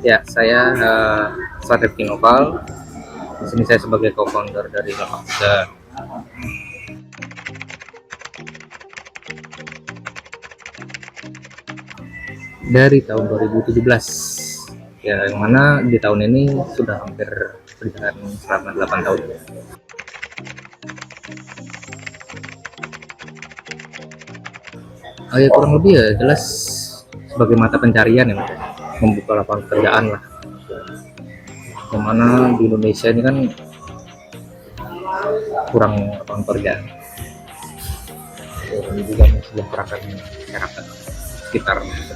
Ya, saya Sadep Kinoval. Di sini saya sebagai co-founder dari Lembaga. Dari tahun 2017. Ya, yang mana di tahun ini sudah hampir berjalan selama 8 tahun. Oh ya, kurang lebih ya jelas sebagai mata pencarian ya, Mas. Membuka lapangan pekerjaan lah. Yang mana di Indonesia ini kan kurang lapangan pekerjaan. Dan juga mensejahterakan masyarakat sekitar gitu.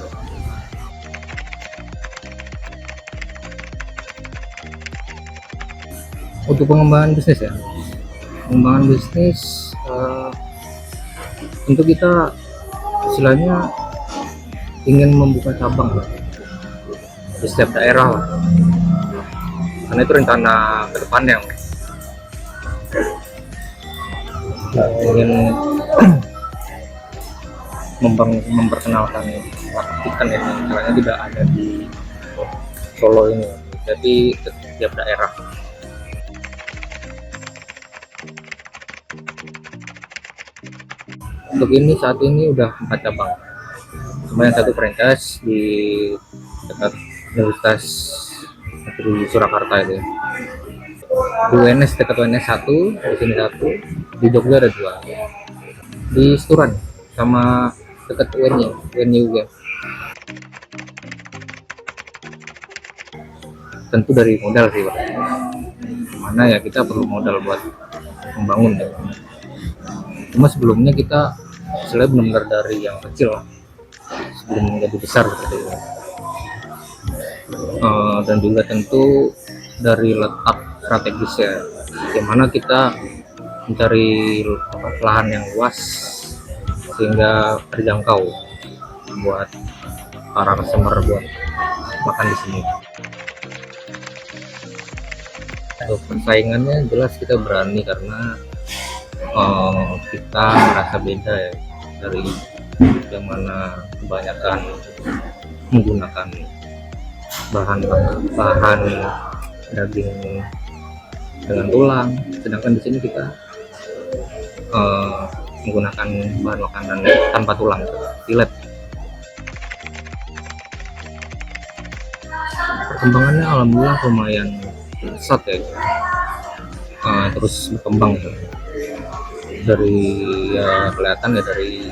Untuk pengembangan bisnis ya, pengembangan bisnis tentu kita istilahnya ingin membuka cabang lah di setiap daerah lah, karena itu rencana ke depannya. Ingin memperkenalkan ikan ini, karena tidak ada di Solo ini, jadi ke setiap daerah. Untuk ini saat ini udah 4 cabang, cuma yang satu franchise di dekat Universitas Negeri Surakarta itu. Di UNS, dekat UNS satu, di sini satu, di Jogja ada 2, di Sturan sama dekat UNY juga. Tentu dari modal sih, Pak. Mana ya kita perlu modal buat membangun ya. Cuma sebelumnya kita selalu benar-benar dari yang kecil lah, sebelum menjadi besar seperti itu. Dan juga tentu dari letak strategisnya, bagaimana kita mencari lahan yang luas sehingga terjangkau buat para customer buat makan di sini. Untuk persaingannya jelas kita berani karena kita merasa beda ya dari yang mana kebanyakan menggunakan bahan daging dengan tulang, sedangkan di sini kita menggunakan bahan makanan tanpa tulang, filet. Perkembangannya alhamdulillah lumayan pesat ya, terus berkembang ya. Dari ya kelihatan ya dari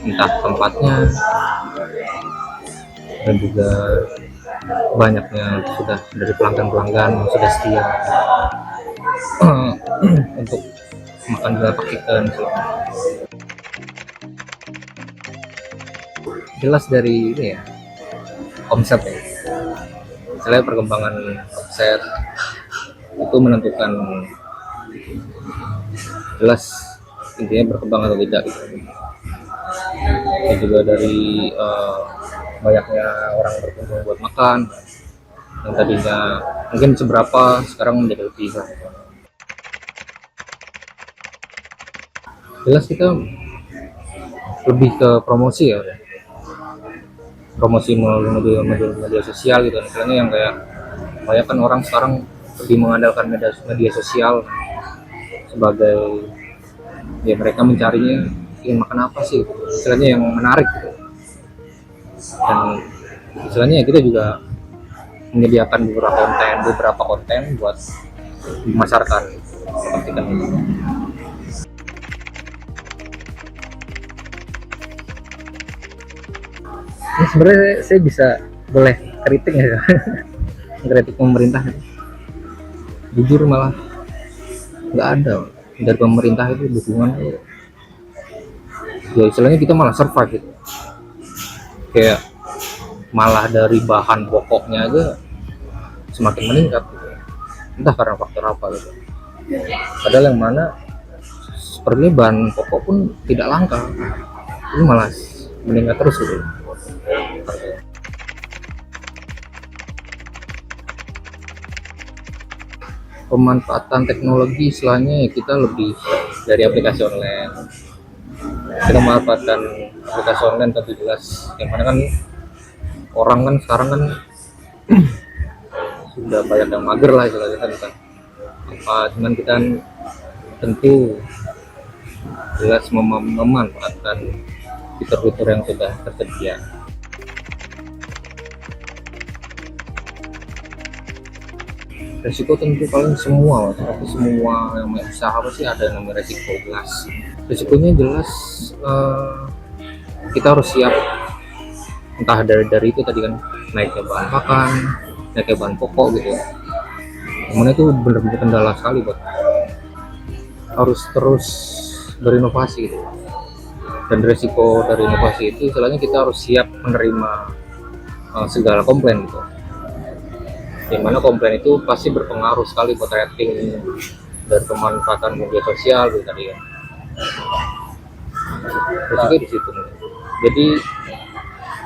entah tempatnya dan juga banyaknya sudah dari pelanggan-pelanggan yang sudah setia untuk makan gelapak ikan. Jelas dari ini ya, omset ya. Misalnya perkembangan omset itu menentukan jelas intinya berkembang atau tidak gitu. Dan juga dari banyaknya orang berkunjung buat makan, yang tadinya mungkin seberapa sekarang menjadi lebih. Jelas kita lebih ke promosi ya, promosi melalui media sosial gitu. Misalnya yang kayak banyak kan orang sekarang lebih mengandalkan media sosial sebagai ya mereka mencarinya ingin makan apa sih gitu. Istilahnya yang menarik gitu. Dan istilahnya kita juga menyediakan beberapa konten buat memasarkan seperti kan ini. Ini sebenarnya saya bisa boleh kritik ya, kritik pemerintah. Jujur malah nggak ada dari pemerintah itu dukungan. Ya istilahnya kita malah survive gitu. Kayak malah dari bahan pokoknya aja semakin meningkat gitu. Entah karena faktor apa gitu. Padahal yang mana sepertinya bahan pokok pun tidak langka, ini malah meningkat terus gitu. Pemanfaatan teknologi istilahnya kita lebih dari aplikasi online. Kita memanfaatkan aplikasi online tentu jelas, yang mana kan orang kan sekarang kan sudah banyak yang mager lah istilahnya kan. Apa cuman kita tentu jelas memanfaatkan fitur-fitur yang sudah tersedia. Resiko tentu paling semua, tapi semua yang usaha pasti ada yang namanya resiko jelas. Resikonya jelas, kita harus siap, entah dari itu tadi kan, naiknya bahan pakan, naiknya bahan pokok gitu. Kemudian itu benar-benar kendala sekali buat harus terus berinovasi gitu. Dan resiko dari inovasi itu istilahnya kita harus siap menerima segala komplain gitu. Dimana komplain itu pasti berpengaruh sekali buat rating dan pemanfaatan media sosial gitu tadi ya. Resiko di situ. Jadi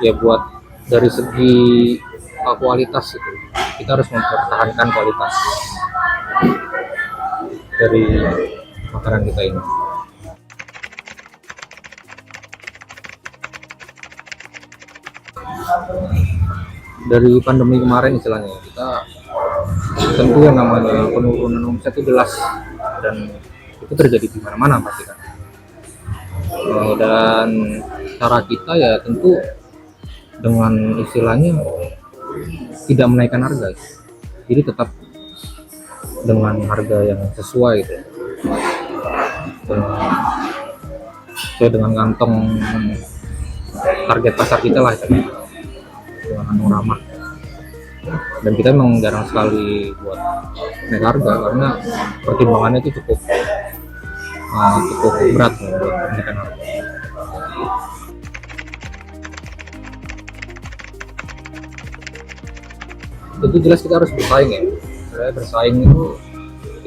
ya buat dari segi kualitas itu kita harus mempertahankan kualitas dari makanan kita ini. Dari pandemi kemarin istilahnya kita tentu yang namanya penurunan omset itu jelas dan itu terjadi di mana-mana pasti kan. Dan cara kita ya tentu dengan istilahnya tidak menaikkan harga, jadi tetap dengan harga yang sesuai gitu, sesuai dengan kantong target pasar kita lah itu, dengan ramah. Dan kita memang jarang sekali buat naik harga karena pertimbangannya itu cukup berat ya, buat menaikkan harga. Tentu jelas kita harus bersaing ya. Saya bersaing itu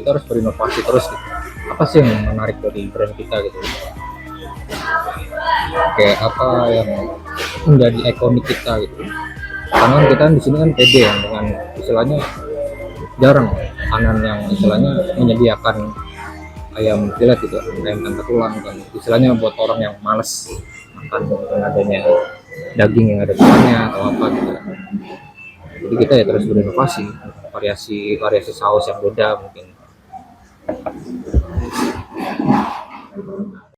kita harus berinovasi terus gitu. Apa sih yang menarik dari brand kita gitu? Kayak apa yang menjadi ikonik kita gitu. Karena kita di sini kan pede ya dengan istilahnya jarang makanan yang istilahnya menyediakan ayam jilat gitu, ayam tanpa tulang kan. Istilahnya buat orang yang males makan dengan adanya daging yang ada tulangnya atau apa gitu. Jadi kita ya terus berinovasi, variasi saus yang beda mungkin.